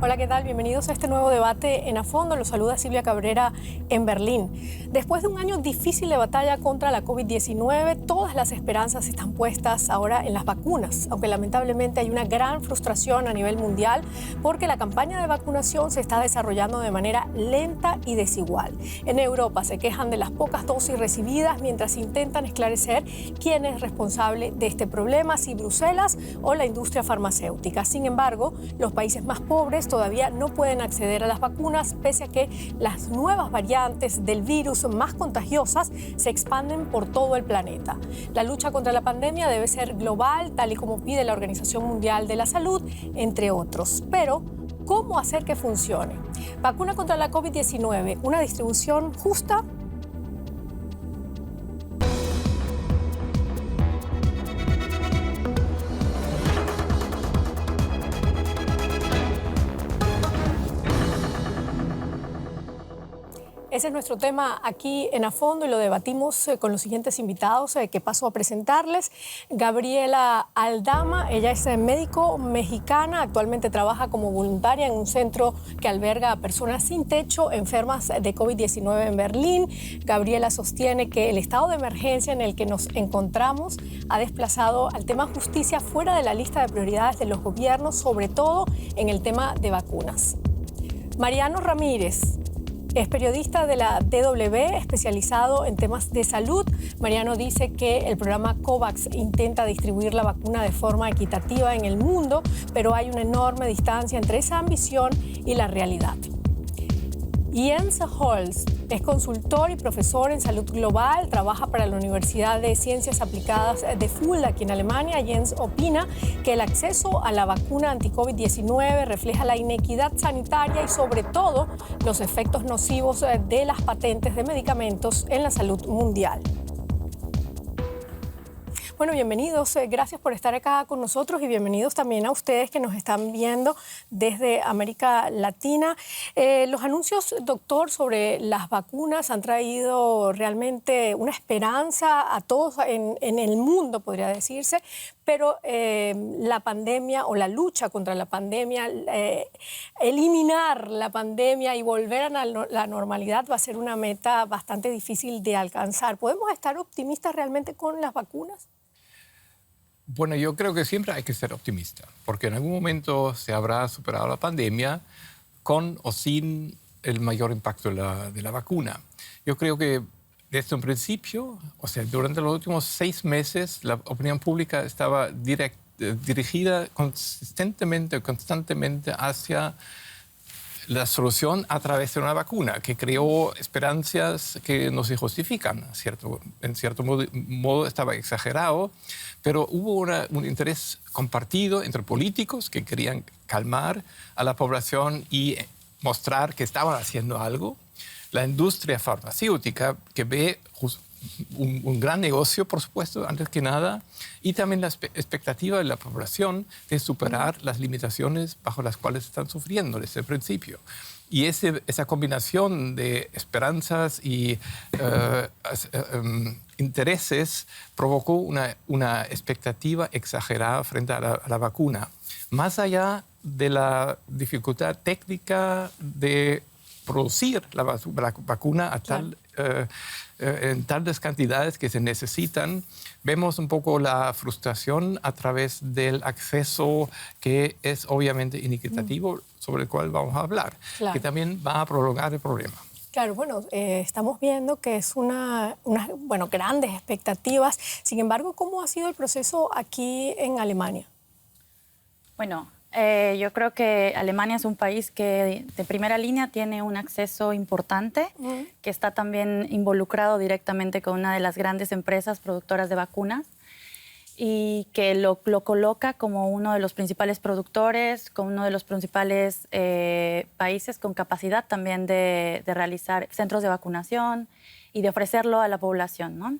Hola, ¿qué tal? Bienvenidos a este nuevo debate en A Fondo. Los saluda Silvia Cabrera en Berlín. Después de un año difícil de batalla contra la COVID-19, todas las esperanzas están puestas ahora en las vacunas, aunque lamentablemente hay una gran frustración a nivel mundial porque la campaña de vacunación se está desarrollando de manera lenta y desigual. En Europa se quejan de las pocas dosis recibidas mientras intentan esclarecer quién es responsable de este problema, si Bruselas o la industria farmacéutica. Sin embargo, los países más pobres todavía no pueden acceder a las vacunas, pese a que las nuevas variantes del virus más contagiosas se expanden por todo el planeta. La lucha contra la pandemia debe ser global, tal y como pide la Organización Mundial de la Salud, entre otros. Pero, ¿cómo hacer que funcione? Vacuna contra la COVID-19, una distribución justa. Ese es nuestro tema aquí en A Fondo y lo debatimos con los siguientes invitados que paso a presentarles. Gabriela Aldama, ella es médico mexicana, actualmente trabaja como voluntaria en un centro que alberga a personas sin techo enfermas de COVID-19 en Berlín. Gabriela sostiene que el estado de emergencia en el que nos encontramos ha desplazado al tema justicia fuera de la lista de prioridades de los gobiernos, sobre todo en el tema de vacunas. Mariano Ramírez es periodista de la DW, especializado en temas de salud. Mariano dice que el programa COVAX intenta distribuir la vacuna de forma equitativa en el mundo, pero hay una enorme distancia entre esa ambición y la realidad. Jens Holst es consultor y profesor en salud global, trabaja para la Universidad de Ciencias Aplicadas de Fulda, aquí en Alemania. Jens opina que el acceso a la vacuna anti-COVID-19 refleja la inequidad sanitaria y sobre todo los efectos nocivos de las patentes de medicamentos en la salud mundial. Bueno, bienvenidos, gracias por estar acá con nosotros y bienvenidos también a ustedes que nos están viendo desde América Latina. Los anuncios, doctor, sobre las vacunas han traído realmente una esperanza a todos en el mundo, podría decirse, pero la pandemia o la lucha contra la pandemia, eliminar la pandemia y volver a la normalidad va a ser una meta bastante difícil de alcanzar. ¿Podemos estar optimistas realmente con las vacunas? Bueno, yo creo que siempre hay que ser optimista, porque en algún momento se habrá superado la pandemia con o sin el mayor impacto de la vacuna. Yo creo que desde un principio, o sea, durante los últimos 6 meses, la opinión pública estaba dirigida constantemente hacia la solución a través de una vacuna que creó esperanzas que no se justifican. En cierto modo estaba exagerado, pero hubo un interés compartido entre políticos que querían calmar a la población y mostrar que estaban haciendo algo. La industria farmacéutica, que ve un gran negocio, por supuesto, antes que nada, y también la expectativa de la población de superar las limitaciones bajo las cuales están sufriendo desde el principio. Y esa combinación de esperanzas y intereses provocó una expectativa exagerada frente a la vacuna. Más allá de la dificultad técnica de producir la vacuna en tales cantidades que se necesitan, vemos un poco la frustración a través del acceso que es obviamente inequitativo, sobre el cual vamos a hablar, que también va a prolongar el problema. Claro, bueno, estamos viendo que es grandes expectativas. Sin embargo, ¿cómo ha sido el proceso aquí en Alemania? Bueno, yo creo que Alemania es un país que de primera línea tiene un acceso importante, que está también involucrado directamente con una de las grandes empresas productoras de vacunas y que lo coloca como uno de los principales productores, como uno de los principales países con capacidad también de realizar centros de vacunación y de ofrecerlo a la población, ¿no?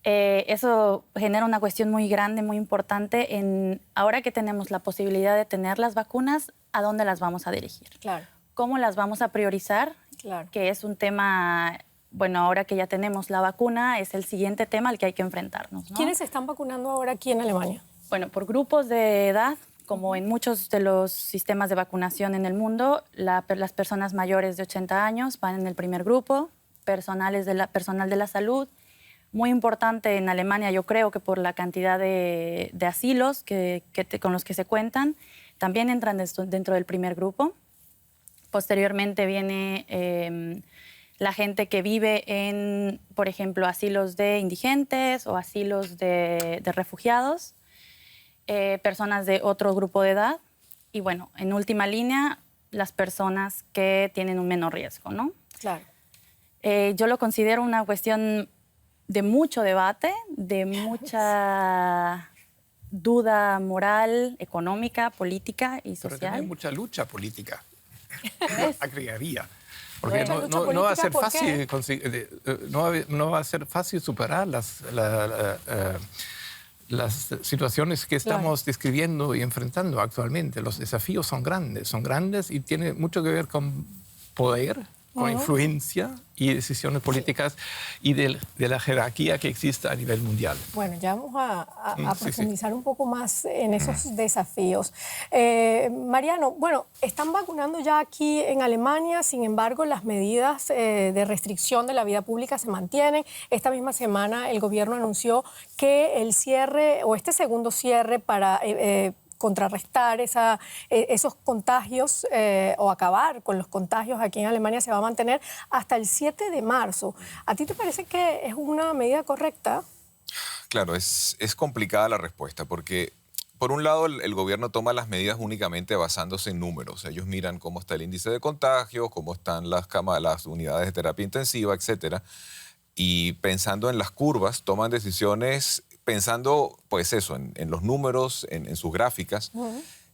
Eso genera una cuestión muy grande, muy importante en ahora que tenemos la posibilidad de tener las vacunas, ¿a dónde las vamos a dirigir? Claro. ¿Cómo las vamos a priorizar? Claro. Que es un tema, bueno, ahora que ya tenemos la vacuna, es el siguiente tema al que hay que enfrentarnos, ¿no? ¿Quiénes se están vacunando ahora aquí en Alemania? Bueno, por grupos de edad, como en muchos de los sistemas de vacunación en el mundo, las personas mayores de 80 años van en el primer grupo, personal de la salud. Muy importante en Alemania, yo creo que por la cantidad de asilos con los que se cuentan, también entran dentro del primer grupo. Posteriormente viene la gente que vive en, por ejemplo, asilos de indigentes o asilos de refugiados, personas de otro grupo de edad y, bueno, en última línea, las personas que tienen un menor riesgo, ¿no? Claro. Yo lo considero una cuestión de mucho debate, de mucha duda moral, económica, política y social. Pero también mucha lucha política, agregaría. Porque no va a ser fácil no va a ser fácil superar las situaciones que estamos describiendo y enfrentando actualmente. Los desafíos son grandes y tiene mucho que ver con poder, con influencia y decisiones políticas y de la jerarquía que existe a nivel mundial. Bueno, ya vamos a profundizar un poco más en esos desafíos. Mariano, bueno, están vacunando ya aquí en Alemania, sin embargo, las medidas de restricción de la vida pública se mantienen. Esta misma semana el gobierno anunció que el cierre o este segundo cierre para contrarrestar esos contagios o acabar con los contagios aquí en Alemania se va a mantener hasta el 7 de marzo. ¿A ti te parece que es una medida correcta? Claro, es complicada la respuesta porque, por un lado, el gobierno toma las medidas únicamente basándose en números. Ellos miran cómo está el índice de contagios, cómo están las unidades de terapia intensiva, etcétera. Y pensando en las curvas, toman decisiones pensando, pues eso, en los números, en sus gráficas.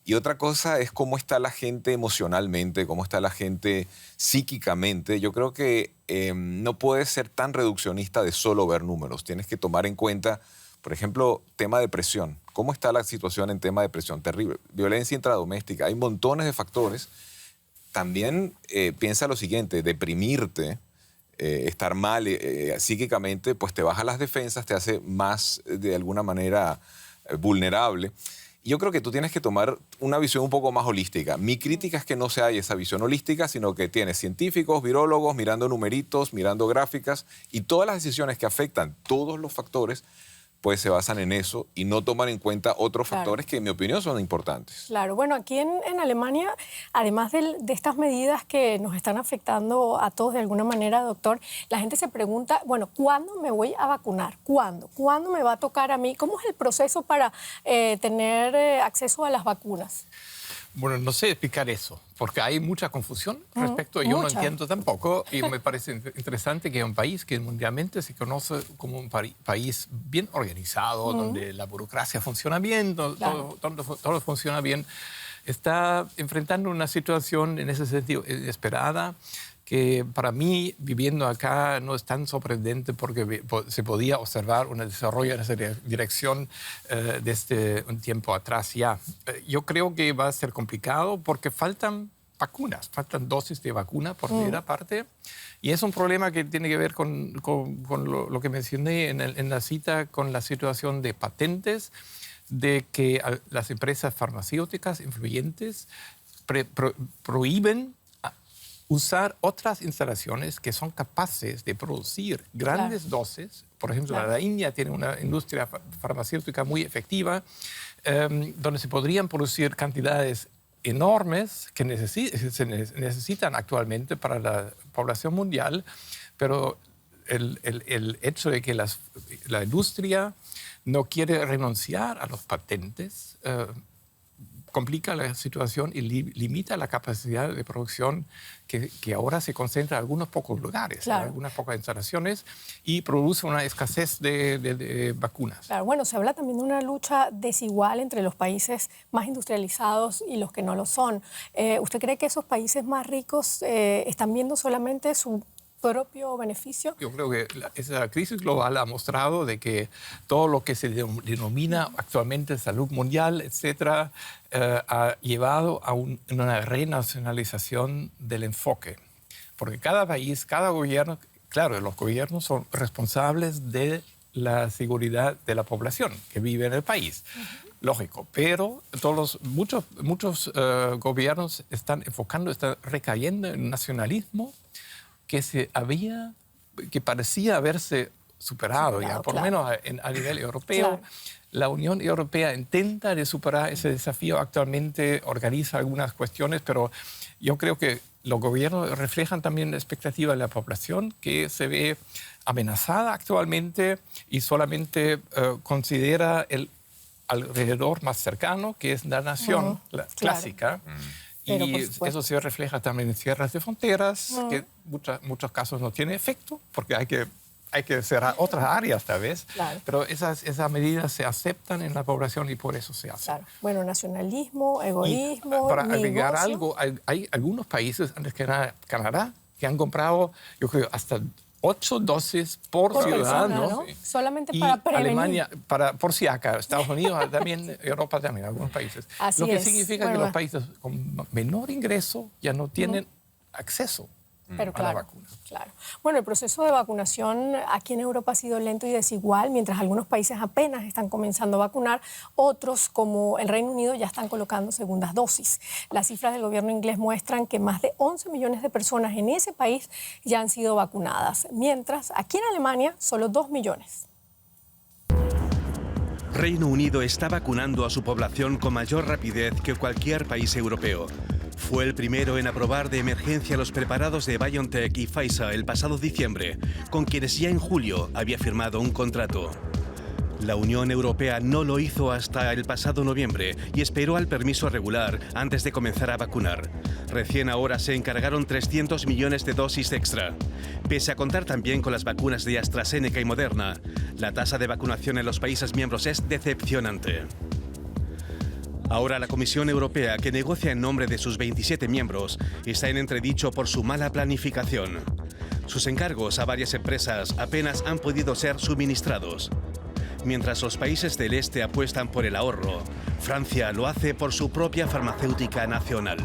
Y otra cosa es cómo está la gente emocionalmente, cómo está la gente psíquicamente. Yo creo que no puedes ser tan reduccionista de solo ver números. Tienes que tomar en cuenta, por ejemplo, tema de depresión. ¿Cómo está la situación en tema de depresión? Terrible. Violencia intradoméstica. Hay montones de factores. También piensa lo siguiente, deprimirte, estar mal psíquicamente, pues te baja las defensas, te hace más, de alguna manera, vulnerable. Y yo creo que tú tienes que tomar una visión un poco más holística. Mi crítica es que no se haya esa visión holística, sino que tienes científicos, virólogos, mirando numeritos, mirando gráficas, y todas las decisiones que afectan todos los factores, pues se basan en eso y no toman en cuenta otros factores que, en mi opinión, son importantes. Claro, bueno, aquí en Alemania, además de estas medidas que nos están afectando a todos de alguna manera, doctor, la gente se pregunta, bueno, ¿cuándo me voy a vacunar? ¿Cuándo? ¿Cuándo me va a tocar a mí? ¿Cómo es el proceso para tener acceso a las vacunas? Bueno, no sé explicar eso, porque hay mucha confusión respecto, yo no entiendo tampoco, y me parece interesante que es un país que mundialmente se conoce como un país bien organizado, donde la burocracia funciona bien, todo funciona bien, está enfrentando una situación en ese sentido inesperada, que para mí, viviendo acá, no es tan sorprendente porque se podía observar un desarrollo en esa dirección desde un tiempo atrás ya. Yo creo que va a ser complicado porque faltan vacunas, faltan dosis de vacuna por primera parte, y es un problema que tiene que ver con lo que mencioné en la cita, con la situación de patentes, de que las empresas farmacéuticas influyentes prohíben usar otras instalaciones que son capaces de producir grandes dosis. Por ejemplo, la India tiene una industria farmacéutica muy efectiva, donde se podrían producir cantidades enormes que se necesitan actualmente para la población mundial, pero el hecho de que la industria no quiere renunciar a los patentes complica la situación y limita la capacidad de producción que ahora se concentra en algunos pocos lugares, en algunas pocas instalaciones, y produce una escasez de vacunas. Claro, bueno, se habla también de una lucha desigual entre los países más industrializados y los que no lo son. ¿Usted cree que esos países más ricos están viendo solamente su propio beneficio? Yo creo que esa crisis global ha mostrado de que todo lo que se denomina actualmente salud mundial, etcétera, ha llevado a una renacionalización del enfoque. Porque cada país, cada gobierno, claro, los gobiernos son responsables de la seguridad de la población que vive en el país. lógico. Pero muchos gobiernos están recayendo en un nacionalismo que parecía haberse superado ya, por lo menos a nivel europeo. Claro. La Unión Europea intenta de superar ese desafío actualmente, organiza algunas cuestiones, pero yo creo que los gobiernos reflejan también la expectativa de la población, que se ve amenazada actualmente y solamente considera el alrededor más cercano, que es la nación clásica. Pero, Y eso se refleja también en cierres de fronteras, que en muchos casos no tiene efecto, porque hay que cerrar otras áreas tal vez, pero esas medidas se aceptan en la población y por eso se hacen. Claro. Bueno, nacionalismo, egoísmo, para agregar negocio. algo, hay algunos países, antes que nada Canadá, que han comprado, yo creo, hasta 8 dosis por ciudadano. Persona, ¿no? Solamente y para prevenir. Alemania, por si acá, Estados Unidos también, Europa también, algunos países. Así Lo que es. significa que los países con menor ingreso ya no tienen acceso Pero a la vacuna. Claro. Bueno, el proceso de vacunación aquí en Europa ha sido lento y desigual, mientras algunos países apenas están comenzando a vacunar, otros, como el Reino Unido, ya están colocando segundas dosis. Las cifras del gobierno inglés muestran que más de 11 millones de personas en ese país ya han sido vacunadas, mientras aquí en Alemania solo 2 millones. Reino Unido está vacunando a su población con mayor rapidez que cualquier país europeo. Fue el primero en aprobar de emergencia los preparados de BioNTech y Pfizer el pasado diciembre, con quienes ya en julio había firmado un contrato. La Unión Europea no lo hizo hasta el pasado noviembre y esperó al permiso regular antes de comenzar a vacunar. Recién ahora se encargaron 300 millones de dosis extra. Pese a contar también con las vacunas de AstraZeneca y Moderna, la tasa de vacunación en los países miembros es decepcionante. Ahora la Comisión Europea, que negocia en nombre de sus 27 miembros, está en entredicho por su mala planificación. Sus encargos a varias empresas apenas han podido ser suministrados. Mientras los países del este apuestan por el ahorro, Francia lo hace por su propia farmacéutica nacional.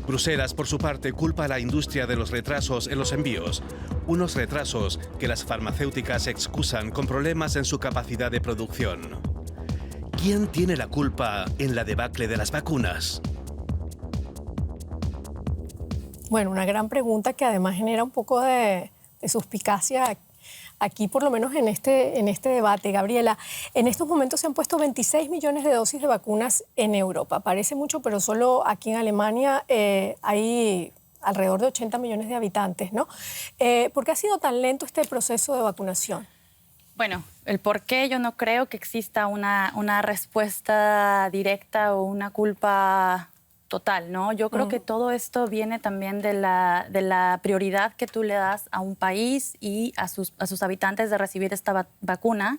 Bruselas, por su parte, culpa a la industria de los retrasos en los envíos. Unos retrasos que las farmacéuticas excusan con problemas en su capacidad de producción. ¿Quién tiene la culpa en la debacle de las vacunas? Bueno, una gran pregunta que además genera un poco de suspicacia aquí, por lo menos en este debate. Gabriela, en estos momentos se han puesto 26 millones de dosis de vacunas en Europa. Parece mucho, pero solo aquí en Alemania hay alrededor de 80 millones de habitantes, ¿no? ¿Por qué ha sido tan lento este proceso de vacunación? Bueno, el por qué yo no creo que exista una respuesta directa o una culpa total, ¿no? Yo creo que todo esto viene también de la prioridad que tú le das a un país y a sus habitantes de recibir esta vacuna.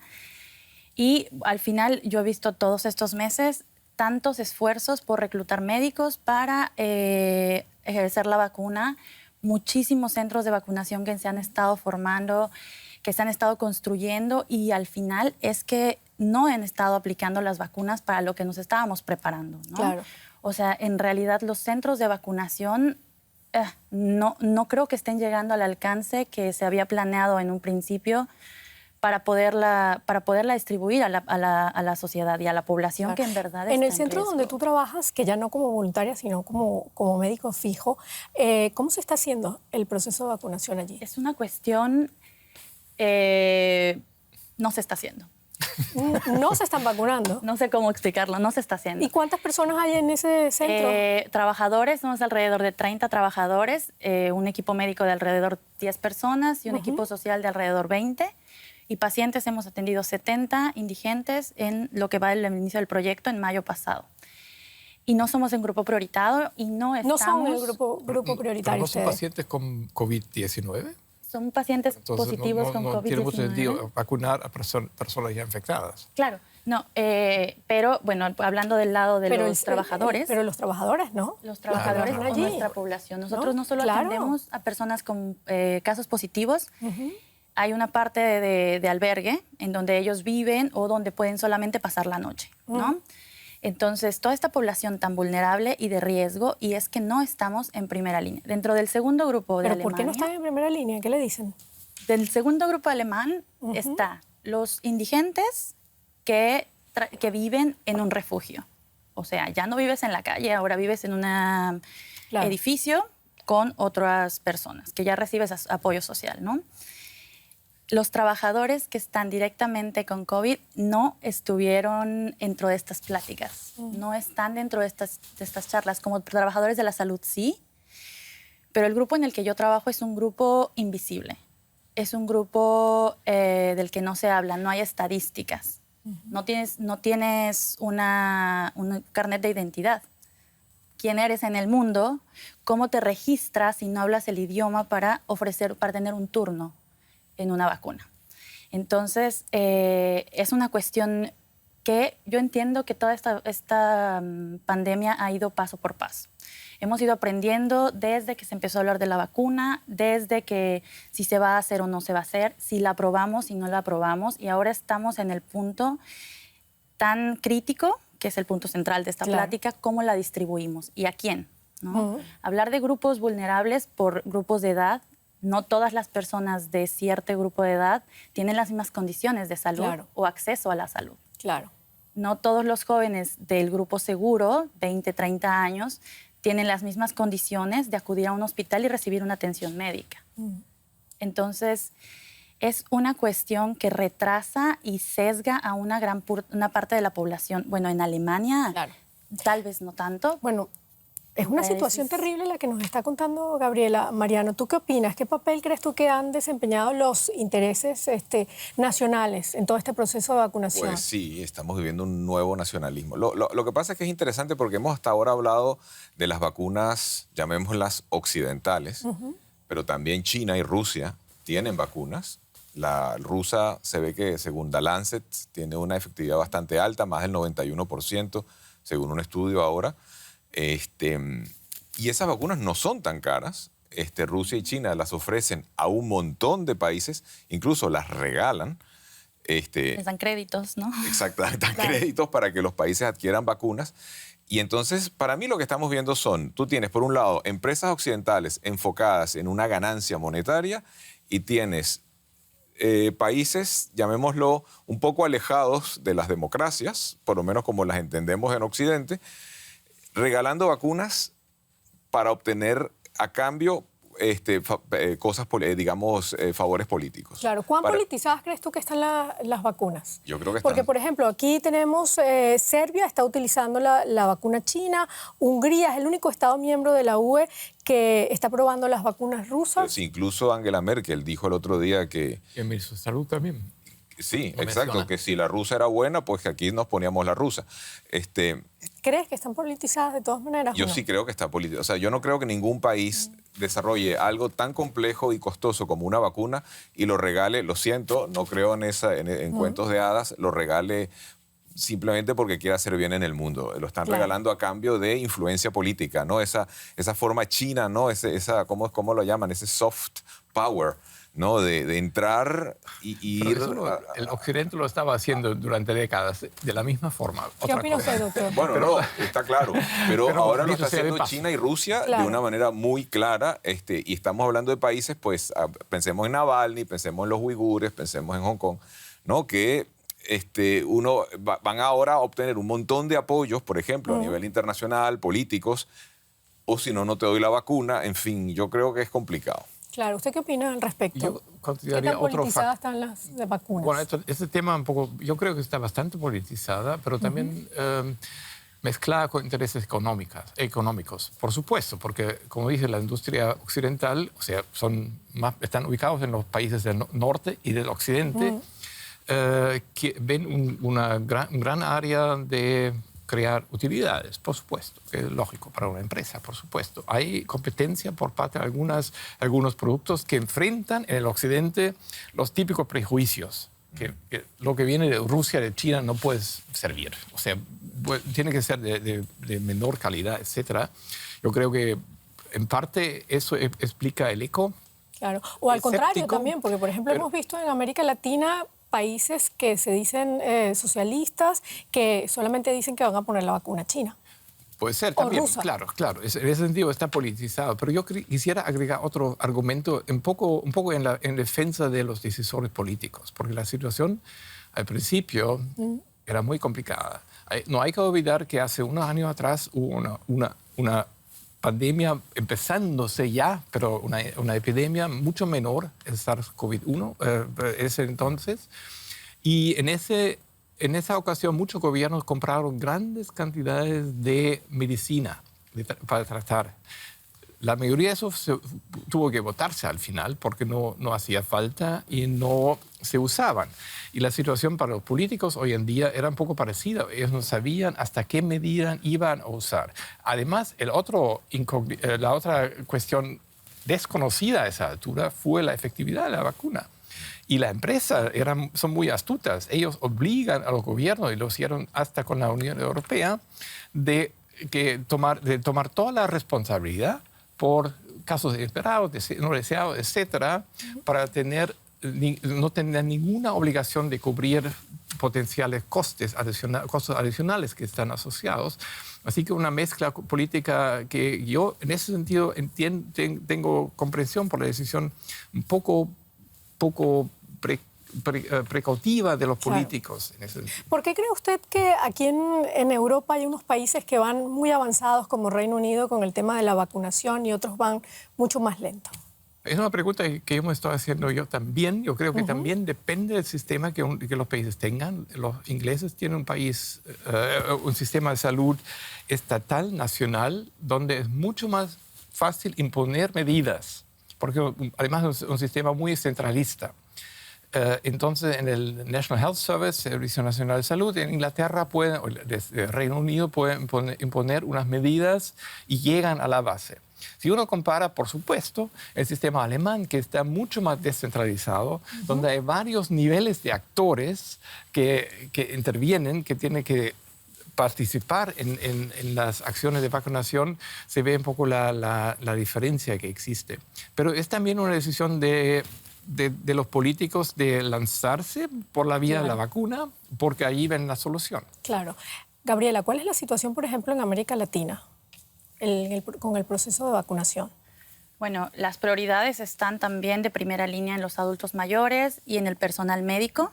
Y al final yo he visto todos estos meses tantos esfuerzos por reclutar médicos para ejercer la vacuna, muchísimos centros de vacunación que se han estado formando, que se han estado construyendo y al final es que no han estado aplicando las vacunas para lo que nos estábamos preparando, ¿no? Claro. O sea, en realidad los centros de vacunación no creo que estén llegando al alcance que se había planeado en un principio para poderla distribuir a la sociedad y a la población, que en verdad está en el centro riesgo. donde tú trabajas, que ya no como voluntaria, sino como médico fijo, ¿cómo se está haciendo el proceso de vacunación allí? Es una cuestión... no se está haciendo. No se están vacunando. No sé cómo explicarlo, no se está haciendo. ¿Y cuántas personas hay en ese centro? Trabajadores, somos alrededor de 30 trabajadores, un equipo médico de alrededor 10 personas y un equipo social de alrededor 20. Y pacientes hemos atendido 70 indigentes en lo que va del inicio del proyecto en mayo pasado. Y no somos en grupo prioritario y no estamos... No son el grupo prioritario. ¿No son ustedes. pacientes con COVID-19? Son pacientes Entonces, positivos con COVID-19. No tiene mucho sentido vacunar a personas ya infectadas. Claro, no, pero bueno, hablando del lado de los trabajadores... Pero los trabajadores, ¿no? Los trabajadores Claro. de allí. nuestra población. Nosotros no solo Claro. atendemos a personas con casos positivos, hay una parte de albergue en donde ellos viven o donde pueden solamente pasar la noche, ¿no? Entonces, toda esta población tan vulnerable y de riesgo, y es que no estamos en primera línea. Dentro del segundo grupo de ¿Pero Alemania... por qué no están en primera línea? ¿Qué le dicen? Del segundo grupo alemán está los indigentes que viven en un refugio. O sea, ya no vives en la calle, ahora vives en un edificio con otras personas, que ya recibes apoyo social, ¿no? Los trabajadores que están directamente con COVID no estuvieron dentro de estas pláticas, no están dentro de estas charlas. Como trabajadores de la salud, sí, pero el grupo en el que yo trabajo es un grupo invisible. Es un grupo del que no se habla, no hay estadísticas. No tienes un carnet de identidad. ¿Quién eres en el mundo? ¿Cómo te registras si no hablas el idioma para tener un turno en una vacuna? Entonces, es una cuestión que yo entiendo que toda esta pandemia ha ido paso por paso. Hemos ido aprendiendo desde que se empezó a hablar de la vacuna, desde que si se va a hacer o no se va a hacer, si la aprobamos, si no la aprobamos, y ahora estamos en el punto tan crítico, que es el punto central de esta plática, cómo la distribuimos y a quién, ¿no? Hablar de grupos vulnerables por grupos de edad. No todas las personas de cierto grupo de edad tienen las mismas condiciones de salud o acceso a la salud. Claro. No todos los jóvenes del grupo seguro, 20, 30 años, tienen las mismas condiciones de acudir a un hospital y recibir una atención médica. Entonces, es una cuestión que retrasa y sesga a una parte de la población. Bueno, en Alemania tal vez no tanto. Bueno, es una situación terrible la que nos está contando Gabriela. Mariano, ¿tú qué opinas? ¿Qué papel crees tú que han desempeñado los intereses nacionales en todo este proceso de vacunación? Pues sí, estamos viviendo un nuevo nacionalismo. Lo que pasa es que es interesante porque hemos hasta ahora hablado de las vacunas, llamémoslas occidentales, pero también China y Rusia tienen vacunas. La rusa se ve que, según The Lancet, tiene una efectividad bastante alta, más del 91%, según un estudio ahora. Y esas vacunas no son tan caras. Rusia y China las ofrecen a un montón de países, incluso las regalan. Les dan créditos, ¿no? Exacto, dan créditos para que los países adquieran vacunas. Y entonces, para mí lo que estamos viendo tú tienes, por un lado, empresas occidentales enfocadas en una ganancia monetaria y tienes países, llamémoslo, un poco alejados de las democracias, por lo menos como las entendemos en Occidente, regalando vacunas para obtener a cambio cosas, digamos, favores políticos. Claro. ¿Cuán politizadas crees tú que están las vacunas? Yo creo que Porque, están. por ejemplo, aquí tenemos Serbia está utilizando la vacuna china, Hungría es el único Estado miembro de la UE que está probando las vacunas rusas. Pues incluso Angela Merkel dijo el otro día que... Y el ministro de Salud también. Sí, exacto, que si la rusa era buena, pues que aquí nos poníamos la rusa. ¿Crees que están politizadas de todas maneras? Yo sí creo que está politizado. O sea, yo no creo que ningún país desarrolle algo tan complejo y costoso como una vacuna y lo regale, lo siento, no creo en cuentos de hadas, lo regale simplemente porque quiere hacer bien en el mundo. Lo están regalando a cambio de influencia política, ¿no? Esa forma china, ¿no? ¿Cómo lo llaman? Ese soft power, ¿no? De entrar y ir... El Occidente lo estaba haciendo durante décadas de la misma forma. ¿Qué opina usted, doctor? Bueno, no, está claro. Pero ahora lo está haciendo China y Rusia de una manera muy clara. Y estamos hablando de países, pues, pensemos en Navalny, pensemos en los uigures, pensemos en Hong Kong, ¿no? Que van ahora a obtener un montón de apoyos, por ejemplo, a nivel internacional, políticos, o si no, no te doy la vacuna. En fin, yo creo que es complicado. Claro, ¿usted qué opina al respecto? Yo ¿Qué consideraría tan politizadas están las de vacunas? Bueno, este tema un poco, yo creo que está bastante politizada, pero también mezclada con intereses económicos, por supuesto, porque como dice la industria occidental, o sea, están ubicados en los países del norte y del occidente, que ven un gran área de crear utilidades, por supuesto, que es lógico para una empresa, por supuesto. Hay competencia por parte de algunos productos que enfrentan en el occidente los típicos prejuicios, que lo que viene de Rusia, de China, no puede servir. O sea, tiene que ser de menor calidad, etc. Yo creo que en parte eso explica el eco. Claro, o al contrario escéptico, también, porque por ejemplo hemos visto en América Latina países que se dicen socialistas que solamente dicen que van a poner la vacuna china. Puede ser O también, rusa. claro. En ese sentido está politizado. Pero yo quisiera agregar otro argumento un poco en defensa de los decisores políticos, porque la situación al principio era muy complicada. No hay que olvidar que hace unos años atrás hubo una pandemia empezándose ya, pero una epidemia mucho menor, el SARS-CoV-1, ese entonces. Y en esa ocasión muchos gobiernos compraron grandes cantidades de medicina para tratar. La mayoría de eso tuvo que botarse al final porque no hacía falta y no se usaban. Y la situación para los políticos hoy en día era un poco parecida. Ellos no sabían hasta qué medida iban a usar. Además, la otra cuestión desconocida a esa altura fue la efectividad de la vacuna. Y las empresas son muy astutas. Ellos obligan a los gobiernos, y lo hicieron hasta con la Unión Europea, de tomar toda la responsabilidad por casos inesperados, no deseados, etcétera, para no tener ninguna obligación de cubrir potenciales costos adicionales que están asociados. Así que una mezcla política que yo, en ese sentido, tengo comprensión por la decisión un poco precautiva de los políticos. Claro. ¿Por qué cree usted que aquí en Europa hay unos países que van muy avanzados como Reino Unido con el tema de la vacunación y otros van mucho más lento? Es una pregunta que hemos estado haciendo yo también. Yo creo que también depende del sistema que los países tengan. Los ingleses tienen un sistema de salud estatal, nacional, donde es mucho más fácil imponer medidas, porque además es un sistema muy centralista. Entonces, en el National Health Service, Servicio Nacional de Salud, en Inglaterra, el Reino Unido puede imponer unas medidas y llegan a la base. Si uno compara, por supuesto, el sistema alemán, que está mucho más descentralizado, donde hay varios niveles de actores que intervienen, que tienen que participar en las acciones de vacunación, se ve un poco la diferencia que existe. Pero es también una decisión de los políticos de lanzarse por la vía de la vacuna, porque allí ven la solución. Claro. Gabriela, ¿cuál es la situación, por ejemplo, en América Latina con el proceso de vacunación? Bueno, las prioridades están también de primera línea en los adultos mayores y en el personal médico.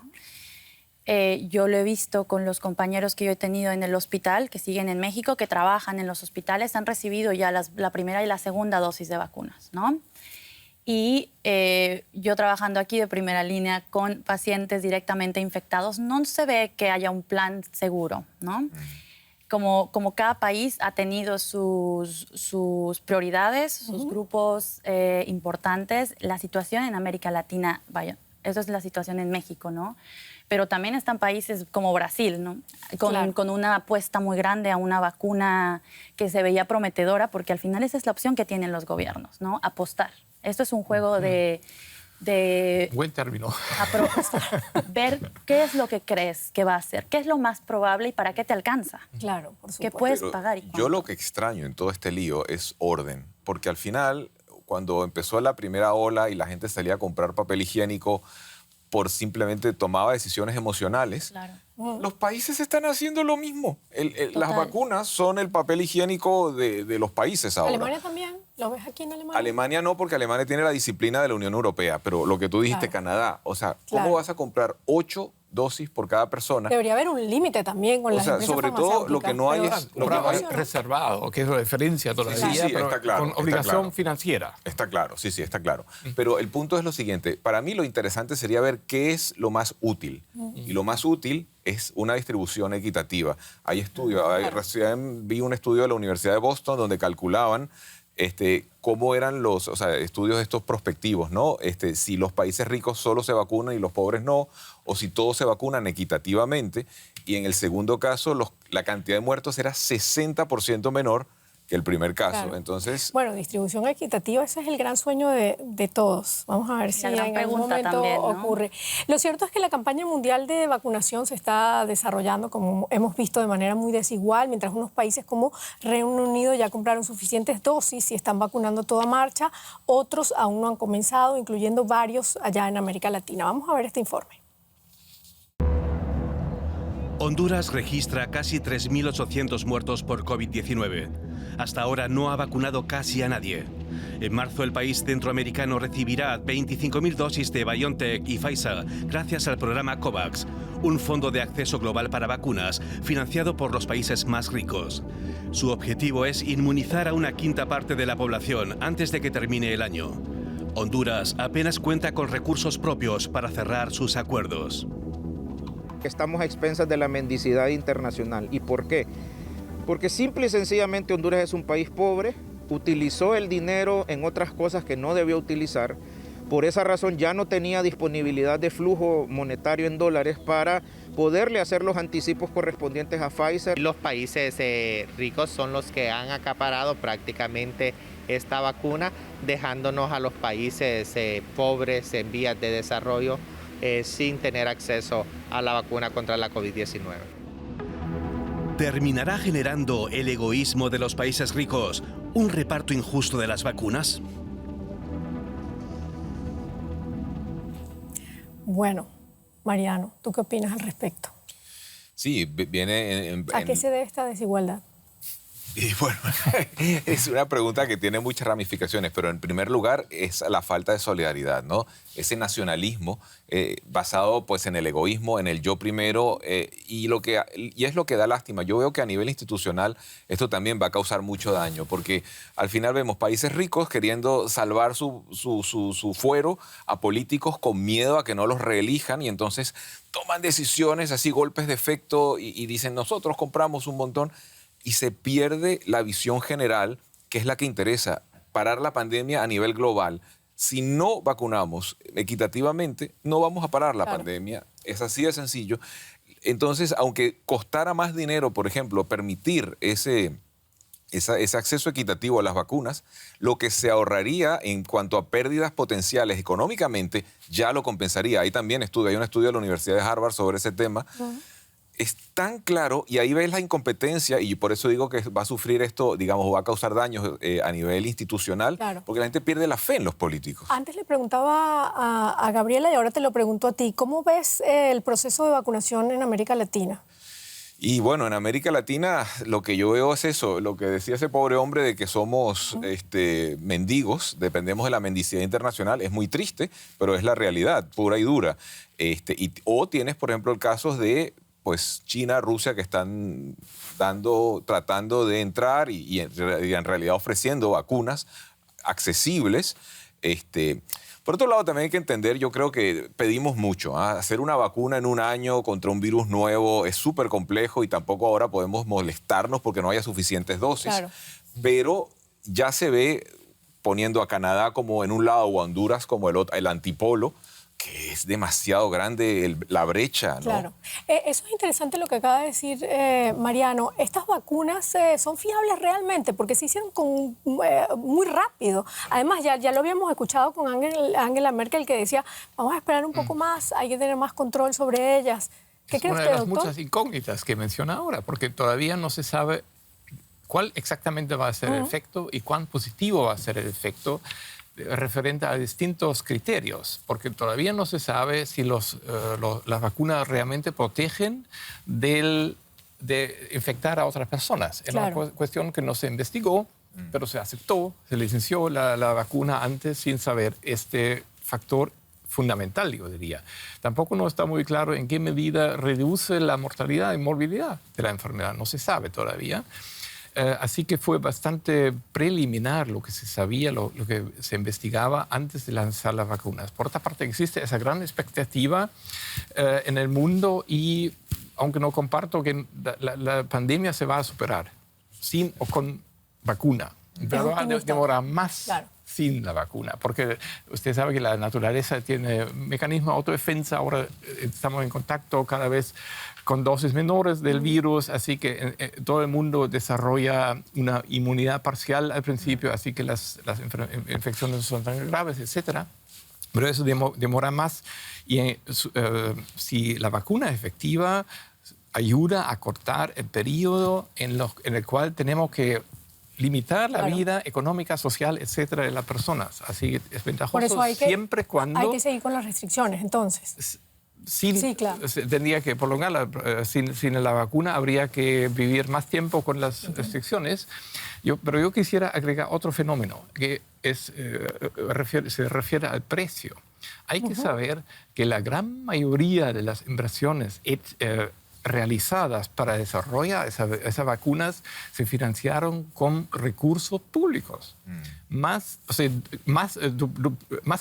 Yo lo he visto con los compañeros que yo he tenido en el hospital, que siguen en México, que trabajan en los hospitales, han recibido ya la primera y la segunda dosis de vacunas, ¿no? Y yo trabajando aquí de primera línea con pacientes directamente infectados, no se ve que haya un plan seguro, ¿no? Como cada país ha tenido sus prioridades, sus grupos importantes, la situación en América Latina, vaya, eso es la situación en México, ¿no? Pero también están países como Brasil, ¿no? Con una apuesta muy grande a una vacuna que se veía prometedora, porque al final esa es la opción que tienen los gobiernos, ¿no? Apostar. Esto es un juego de buen término. Ver qué es lo que crees que va a hacer, qué es lo más probable y para qué te alcanza. Claro, por supuesto. ¿Qué puedes pagar y cuánto? Yo lo que extraño en todo este lío es orden, porque al final, cuando empezó la primera ola y la gente salía a comprar papel higiénico por simplemente tomaba decisiones emocionales, Claro. Los países están haciendo lo mismo. Las vacunas son el papel higiénico de los países ahora. ¿Alemania también? ¿Lo ves aquí en Alemania? Alemania no, porque Alemania tiene la disciplina de la Unión Europea, pero lo que tú dijiste, Canadá, o sea, ¿cómo vas a comprar 8 dosis por cada persona? Debería haber un límite también con las empresas sobre todo lo que no hay es... Lo que hay reservado, que es la diferencia todavía, Sí, pero está claro, con está obligación claro. financiera. Está claro, sí, está claro. Pero el punto es lo siguiente. Para mí lo interesante sería ver qué es lo más útil. Y lo más útil es una distribución equitativa. Hay estudios, recién vi un estudio de la Universidad de Boston donde calculaban cómo eran los estudios estos prospectivos, ¿no? Si los países ricos solo se vacunan y los pobres no, o si todos se vacunan equitativamente. Y en el segundo caso, la cantidad de muertos era 60% menor que el primer caso. Claro. Entonces, bueno, distribución equitativa, ese es el gran sueño de todos. Vamos a ver si en algún momento también, ¿no? ocurre. Lo cierto es que la campaña mundial de vacunación se está desarrollando, como hemos visto, de manera muy desigual, mientras unos países como Reino Unido ya compraron suficientes dosis y están vacunando a toda marcha, otros aún no han comenzado, incluyendo varios allá en América Latina. Vamos a ver este informe. Honduras registra casi 3.800 muertos por COVID-19. Hasta ahora no ha vacunado casi a nadie. En marzo el país centroamericano recibirá 25.000 dosis de BioNTech y Pfizer gracias al programa COVAX, un fondo de acceso global para vacunas financiado por los países más ricos. Su objetivo es inmunizar a una quinta parte de la población antes de que termine el año. Honduras apenas cuenta con recursos propios para cerrar sus acuerdos. Estamos a expensas de la mendicidad internacional. ¿Y por qué? Porque simple y sencillamente Honduras es un país pobre, utilizó el dinero en otras cosas que no debió utilizar. Por esa razón ya no tenía disponibilidad de flujo monetario en dólares para poderle hacer los anticipos correspondientes a Pfizer. Los países ricos son los que han acaparado prácticamente esta vacuna, dejándonos a los países pobres en vías de desarrollo sin tener acceso a la vacuna contra la COVID-19. ¿Terminará generando el egoísmo de los países ricos un reparto injusto de las vacunas? Bueno, Mariano, ¿tú qué opinas al respecto? Sí, viene ¿A qué se debe esta desigualdad? Y bueno, es una pregunta que tiene muchas ramificaciones, pero en primer lugar es la falta de solidaridad, ¿no? Ese nacionalismo basado pues en el egoísmo, en el yo primero, y es lo que da lástima. Yo veo que a nivel institucional esto también va a causar mucho daño, porque al final vemos países ricos queriendo salvar su fuero a políticos con miedo a que no los reelijan, y entonces toman decisiones así, golpes de efecto, y dicen nosotros compramos un montón. Y se pierde la visión general, que es la que interesa, parar la pandemia a nivel global. Si no vacunamos equitativamente, no vamos a parar la pandemia. Es así de sencillo. Entonces, aunque costara más dinero, por ejemplo, permitir ese acceso equitativo a las vacunas, lo que se ahorraría en cuanto a pérdidas potenciales económicamente ya lo compensaría. Hay también hay un estudio de la Universidad de Harvard sobre ese tema. Es tan claro, y ahí ves la incompetencia, y por eso digo que va a sufrir esto, digamos, va a causar daños a nivel institucional, porque la gente pierde la fe en los políticos. Antes le preguntaba a Gabriela y ahora te lo pregunto a ti. ¿Cómo ves el proceso de vacunación en América Latina? Y bueno, en América Latina lo que yo veo es eso, lo que decía ese pobre hombre de que somos mendigos, dependemos de la mendicidad internacional, es muy triste, pero es la realidad pura y dura. O tienes, por ejemplo, el caso de pues China, Rusia, que están tratando de entrar y en realidad ofreciendo vacunas accesibles. Por otro lado, también hay que entender, yo creo que pedimos mucho. Hacer una vacuna en un año contra un virus nuevo es súper complejo y tampoco ahora podemos molestarnos porque no haya suficientes dosis. Claro. Pero ya se ve poniendo a Canadá como en un lado o a Honduras como el antipolo, que es demasiado grande la brecha, ¿no? Claro. Eso es interesante lo que acaba de decir Mariano. ¿Estas vacunas son fiables realmente? Porque se hicieron muy rápido. Además, ya lo habíamos escuchado con Angela Merkel, que decía, vamos a esperar un poco más, hay que tener más control sobre ellas. ¿Qué cree usted, doctor? Es una de las muchas incógnitas que menciona ahora, porque todavía no se sabe cuál exactamente va a ser el efecto y cuán positivo va a ser el efecto referente a distintos criterios, porque todavía no se sabe si las vacunas realmente protegen de infectar a otras personas. Es una cuestión que no se investigó, pero se aceptó, se licenció la vacuna antes sin saber este factor fundamental, yo diría. Tampoco no está muy claro en qué medida reduce la mortalidad y morbilidad de la enfermedad, no se sabe todavía. Así que fue bastante preliminar lo que se sabía, lo que se investigaba antes de lanzar las vacunas. Por otra parte, existe esa gran expectativa en el mundo y, aunque no comparto que la pandemia se va a superar sin o con vacuna, pero va a demorar más sin la vacuna, porque usted sabe que la naturaleza tiene mecanismos de autodefensa. Ahora estamos en contacto cada vez con dosis menores del virus, así que todo el mundo desarrolla una inmunidad parcial al principio, así que las infecciones no son tan graves, etc. Pero eso demora más. Y si la vacuna es efectiva, ayuda a cortar el periodo en el cual tenemos que limitar la vida económica, social, etcétera, de las personas. Así que es ventajoso. Por eso siempre cuando hay que seguir con las restricciones, entonces. Tendría que prolongarla. Sin la vacuna habría que vivir más tiempo con las restricciones. Pero yo quisiera agregar otro fenómeno que se refiere al precio. Hay que saber que la gran mayoría de las inversiones realizadas para desarrollar esas vacunas se financiaron con recursos públicos. Más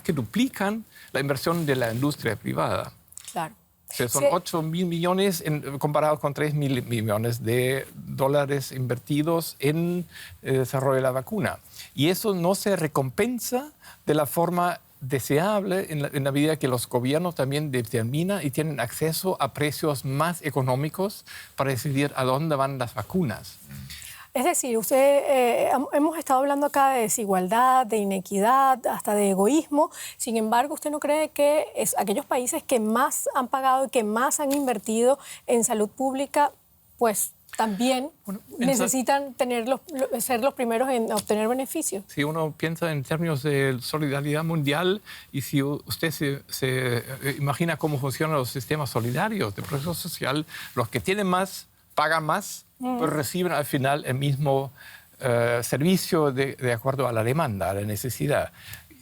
que duplican la inversión de la industria privada. Claro. O sea, son 8.000 millones comparados con 3.000 millones de dólares invertidos en el desarrollo de la vacuna. Y eso no se recompensa de la forma deseable en la medida que los gobiernos también determinan y tienen acceso a precios más económicos para decidir a dónde van las vacunas. Es decir, hemos estado hablando acá de desigualdad, de inequidad, hasta de egoísmo. Sin embargo, ¿usted no cree que aquellos países que más han pagado y que más han invertido en salud pública, pues también necesitan ser los primeros en obtener beneficios? Si uno piensa en términos de solidaridad mundial y si usted se imagina cómo funcionan los sistemas solidarios de protección social, los que tienen más pagan más, pues reciben al final el mismo servicio de acuerdo a la demanda, a la necesidad.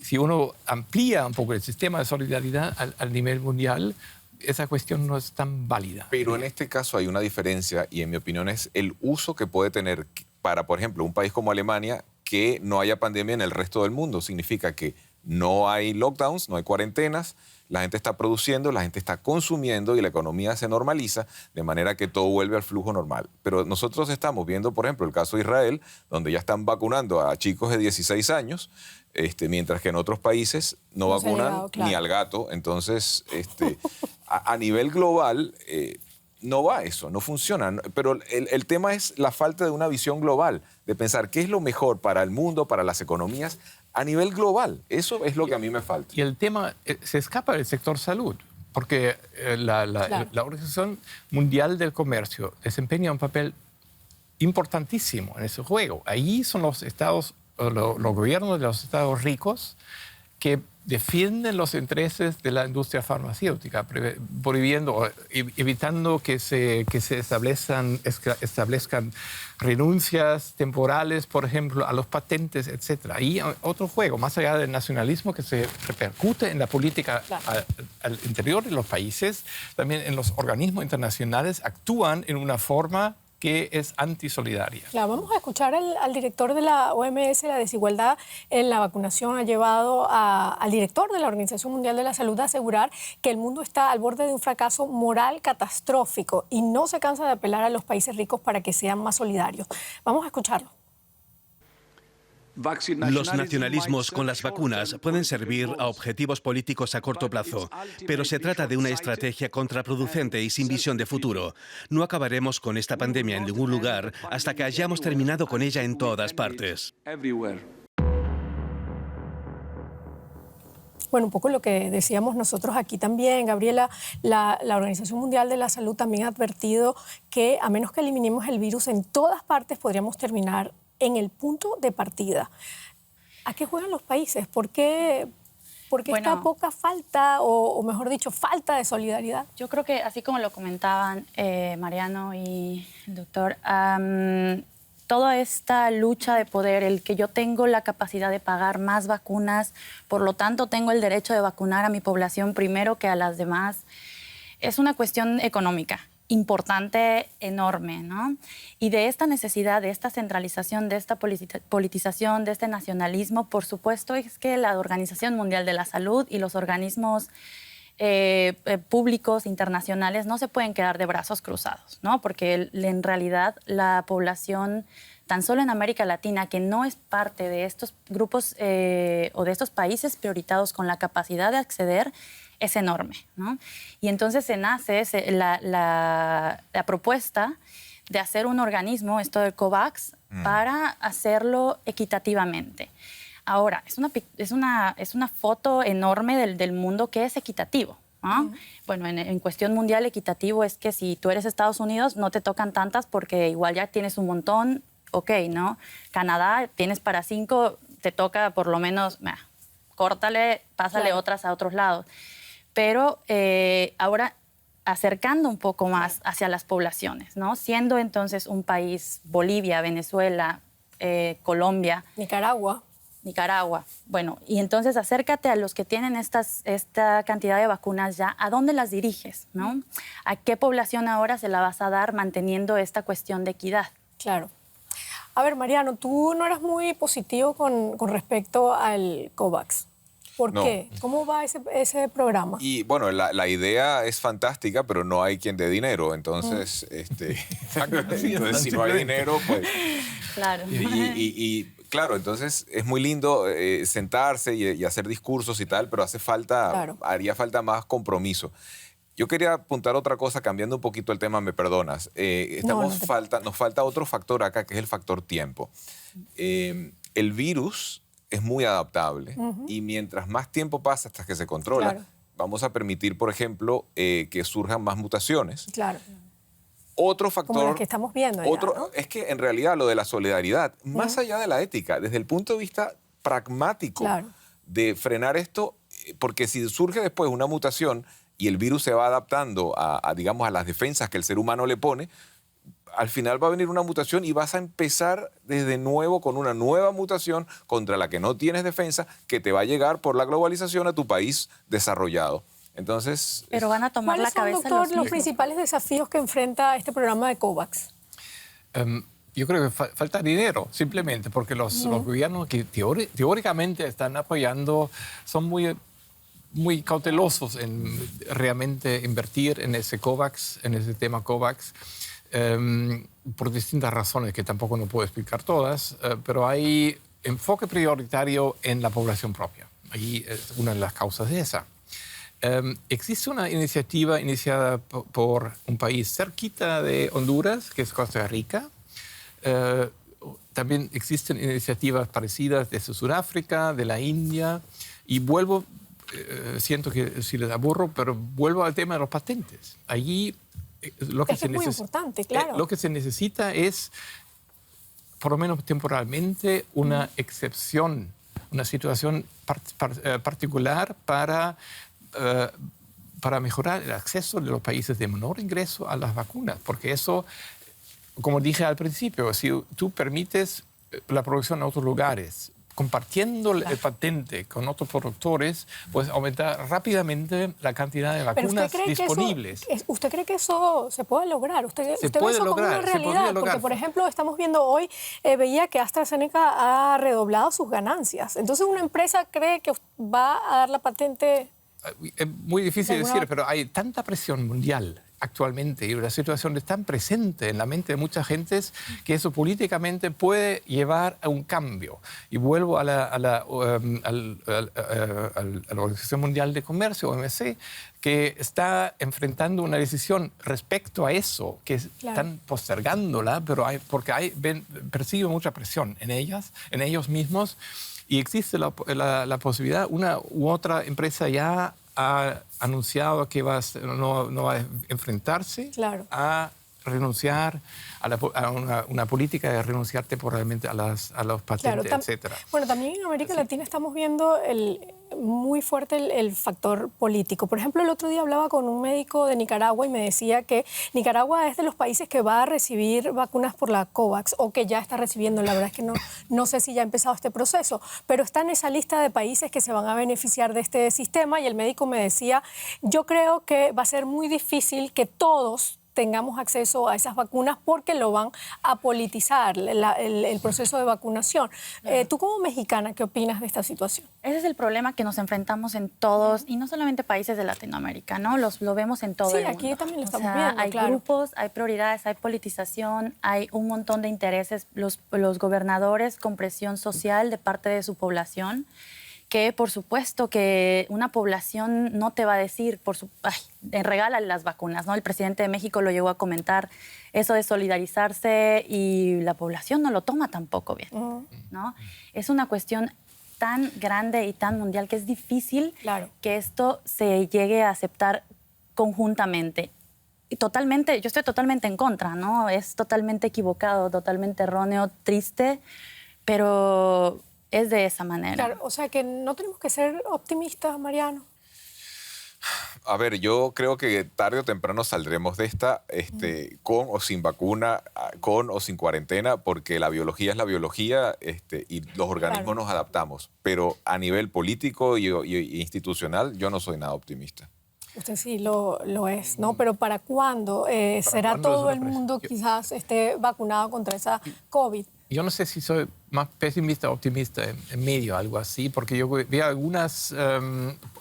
Si uno amplía un poco el sistema de solidaridad al nivel mundial, esa cuestión no es tan válida. Pero en este caso hay una diferencia y en mi opinión es el uso que puede tener para, por ejemplo, un país como Alemania, que no haya pandemia en el resto del mundo. Significa que no hay lockdowns, no hay cuarentenas, la gente está produciendo, la gente está consumiendo y la economía se normaliza de manera que todo vuelve al flujo normal. Pero nosotros estamos viendo, por ejemplo, el caso de Israel, donde ya están vacunando a chicos de 16 años, mientras que en otros países no vacunan ni al gato. Entonces, a nivel global no va eso, no funciona. Pero el tema es la falta de una visión global, de pensar qué es lo mejor para el mundo, para las economías, a nivel global. Eso es lo que a mí me falta. Y el tema se escapa del sector salud, porque la Organización Mundial del Comercio desempeña un papel importantísimo en ese juego. Ahí son los gobiernos de los estados ricos que defienden los intereses de la industria farmacéutica, evitando que se establezcan renuncias temporales, por ejemplo, a los patentes, etc. Y otro juego, más allá del nacionalismo que se repercute en la política al interior de los países, también en los organismos internacionales actúan en una forma que es antisolidaria. Claro, vamos a escuchar al director de la OMS. La desigualdad en la vacunación ha llevado al director de la Organización Mundial de la Salud a asegurar que el mundo está al borde de un fracaso moral catastrófico y no se cansa de apelar a los países ricos para que sean más solidarios. Vamos a escucharlo. Los nacionalismos con las vacunas pueden servir a objetivos políticos a corto plazo, pero se trata de una estrategia contraproducente y sin visión de futuro. No acabaremos con esta pandemia en ningún lugar hasta que hayamos terminado con ella en todas partes. Bueno, un poco lo que decíamos nosotros aquí también, Gabriela, la Organización Mundial de la Salud también ha advertido que a menos que eliminemos el virus en todas partes, podríamos terminar en el punto de partida. ¿A qué juegan los países? ¿Por qué esta poca falta, o mejor dicho, falta de solidaridad? Yo creo que, así como lo comentaban Mariano y el doctor, toda esta lucha de poder, el que yo tengo la capacidad de pagar más vacunas, por lo tanto tengo el derecho de vacunar a mi población primero que a las demás, es una cuestión económica importante, enorme, ¿no? Y de esta necesidad, de esta centralización, de esta politización, de este nacionalismo, por supuesto, es que la Organización Mundial de la Salud y los organismos públicos internacionales no se pueden quedar de brazos cruzados, ¿no? Porque en realidad la población, tan solo en América Latina, que no es parte de estos grupos o de estos países prioritados con la capacidad de acceder, es enorme, ¿no? Y entonces se nace la propuesta de hacer un organismo, esto del COVAX, para hacerlo equitativamente. Ahora, es una foto enorme del mundo que es equitativo, ¿no? Bueno, en cuestión mundial, equitativo es que si tú eres Estados Unidos, no te tocan tantas porque igual ya tienes un montón, ok, ¿no? Canadá, tienes para 5, te toca por lo menos, córtale, pásale otras a otros lados. Pero ahora acercando un poco más hacia las poblaciones, ¿no? Siendo entonces un país, Bolivia, Venezuela, Colombia. Nicaragua. Nicaragua. Bueno, y entonces acércate a los que tienen esta cantidad de vacunas ya. ¿A dónde las diriges, no? ¿A qué población ahora se la vas a dar manteniendo esta cuestión de equidad? Claro. A ver, Mariano, tú no eras muy positivo con respecto al COVAX. ¿Por No. qué? ¿Cómo va ese programa? Y bueno, la idea es fantástica, pero no hay quien dé dinero. Entonces, entonces si no hay dinero, pues... Claro. Y claro, entonces es muy lindo sentarse y hacer discursos y tal, pero haría falta más compromiso. Yo quería apuntar otra cosa, cambiando un poquito el tema, me perdonas. Nos falta otro factor acá, que es el factor tiempo. El virus es muy adaptable y mientras más tiempo pasa hasta que se controla, vamos a permitir, por ejemplo, que surjan más mutaciones. Claro. Otro factor... Como las que estamos viendo ya, ¿no? Es que en realidad lo de la solidaridad, más allá de la ética, desde el punto de vista pragmático de frenar esto, porque si surge después una mutación y el virus se va adaptando digamos, a las defensas que el ser humano le pone, al final va a venir una mutación y vas a empezar desde nuevo con una nueva mutación contra la que no tienes defensa, que te va a llegar por la globalización a tu país desarrollado. Entonces, pero van a tomar la cabeza. ¿Cuáles son, doctor, los principales desafíos que enfrenta este programa de COVAX? Yo creo que falta dinero, simplemente, porque los gobiernos que teóricamente están apoyando son muy cautelosos en realmente invertir en ese COVAX, en ese tema COVAX, por distintas razones que tampoco no puedo explicar todas, pero hay enfoque prioritario en la población propia. Ahí es una de las causas de esa. Existe una iniciativa iniciada por un país cerquita de Honduras, que es Costa Rica. También existen iniciativas parecidas desde Sudáfrica, de la India. Y vuelvo, siento que si les aburro, pero vuelvo al tema de los patentes. Allí lo que, es muy importante, claro. Lo que se necesita es, por lo menos temporalmente, una excepción, una situación particular para mejorar el acceso de los países de menor ingreso a las vacunas, porque eso, como dije al principio, si tú permites la producción en otros lugares, compartiendo el patente con otros productores, pues aumentar rápidamente la cantidad de vacunas disponibles. ¿Usted cree que eso se puede lograr? ¿Usted se ve puede eso lograr, como una realidad? se Porque, por ejemplo, estamos viendo hoy, veía que AstraZeneca ha redoblado sus ganancias. Entonces, ¿una empresa cree que va a dar la patente? Es muy difícil decir, pero hay tanta presión mundial actualmente y una situación es tan presente en la mente de muchas gentes que eso políticamente puede llevar a un cambio. Y vuelvo a la Organización Mundial de Comercio, OMC, que está enfrentando una decisión respecto a eso, que están postergándola, pero percibo mucha presión en ellos mismos. Y existe la posibilidad, una u otra empresa ya ha anunciado que no va a enfrentarse a renunciar a una política de renunciar temporalmente a los patentes, etcétera. Bueno, también en América Latina estamos viendo muy fuerte el factor político. Por ejemplo, el otro día hablaba con un médico de Nicaragua y me decía que Nicaragua es de los países que va a recibir vacunas por la COVAX o que ya está recibiendo. La verdad es que no sé si ya ha empezado este proceso, pero está en esa lista de países que se van a beneficiar de este sistema y el médico me decía, yo creo que va a ser muy difícil que todos tengamos acceso a esas vacunas porque lo van a politizar el proceso de vacunación. Tú como mexicana, ¿qué opinas de esta situación? Ese es el problema que nos enfrentamos en todos, y no solamente países de Latinoamérica, ¿no? Lo vemos en todo el mundo. Sí, aquí también lo estamos viendo, hay grupos, hay prioridades, hay politización, hay un montón de intereses. Los gobernadores con presión social de parte de su población, que por supuesto que una población no te va a decir, regálale las vacunas, ¿no? El presidente de México lo llegó a comentar, eso de solidarizarse, y la población no lo toma tampoco bien, ¿no? Es una cuestión tan grande y tan mundial que es difícil que esto se llegue a aceptar conjuntamente. Y yo estoy totalmente en contra, ¿no? Es totalmente equivocado, totalmente erróneo, triste, pero es de esa manera. Claro, o sea que no tenemos que ser optimistas, Mariano. A ver, yo creo que tarde o temprano saldremos de esta con o sin vacuna, con o sin cuarentena, porque la biología es la biología y los organismos nos adaptamos. Pero a nivel político y institucional, yo no soy nada optimista. Usted sí lo es, ¿no? Pero ¿para cuándo será cuándo todo es el una mundo presión? quizás esté vacunado contra esa COVID? Yo no sé si soy más pesimista o optimista en medio, algo así, porque yo veo algunas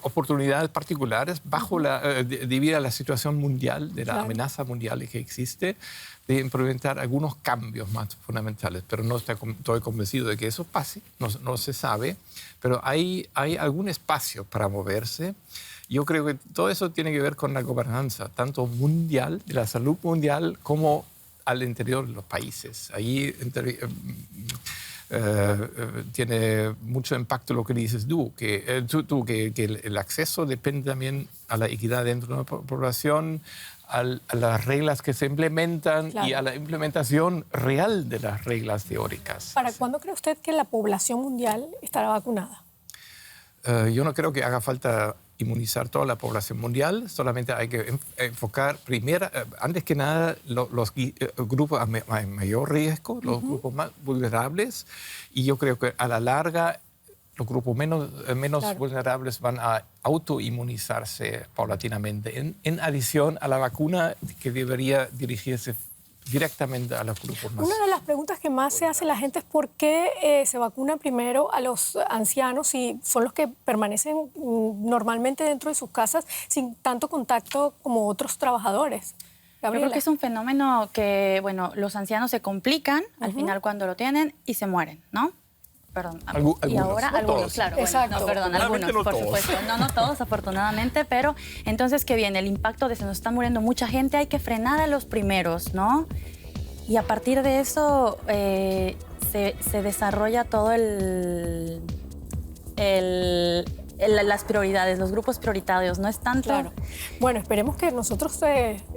oportunidades particulares debido a la situación mundial, de la amenaza mundial que existe, de implementar algunos cambios más fundamentales. Pero no estoy convencido de que eso pase, no se sabe, pero hay algún espacio para moverse. Yo creo que todo eso tiene que ver con la gobernanza, tanto mundial, de la salud mundial, como al interior de los países. Ahí tiene mucho impacto lo que dices tú, que el acceso depende también a la equidad dentro de la población, a las reglas que se implementan y a la implementación real de las reglas teóricas. ¿Para cuándo cree usted que la población mundial estará vacunada? Yo no creo que haga falta inmunizar toda la población mundial, solamente hay que enfocar antes que nada los grupos a mayor riesgo, los grupos más vulnerables, y yo creo que a la larga los grupos menos vulnerables van a autoinmunizarse paulatinamente, en adición a la vacuna que debería dirigirse directamente a los grupos más. Una de las preguntas que más se hace la gente es por qué se vacunan primero a los ancianos y son los que permanecen normalmente dentro de sus casas sin tanto contacto como otros trabajadores. Yo creo que es un fenómeno que, bueno, los ancianos se complican al final cuando lo tienen y se mueren, ¿no? Perdón. Y ahora algunos, claro. Exacto. Bueno, no, perdón, algunos, por supuesto. No todos, afortunadamente, pero entonces, ¿qué viene? El impacto de se nos está muriendo mucha gente, hay que frenar a los primeros, ¿no? Y a partir de eso se desarrolla todo las prioridades, los grupos prioritarios, no es tanto... Claro. Bueno, esperemos que nosotros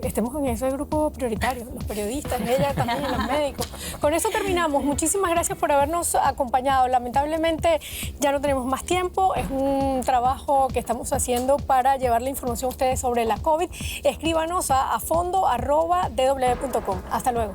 estemos en ese grupo prioritario, los periodistas, ella también, los médicos. Con eso terminamos. Muchísimas gracias por habernos acompañado. Lamentablemente ya no tenemos más tiempo. Es un trabajo que estamos haciendo para llevarle información a ustedes sobre la COVID. Escríbanos a fondo@dw.com. Hasta luego.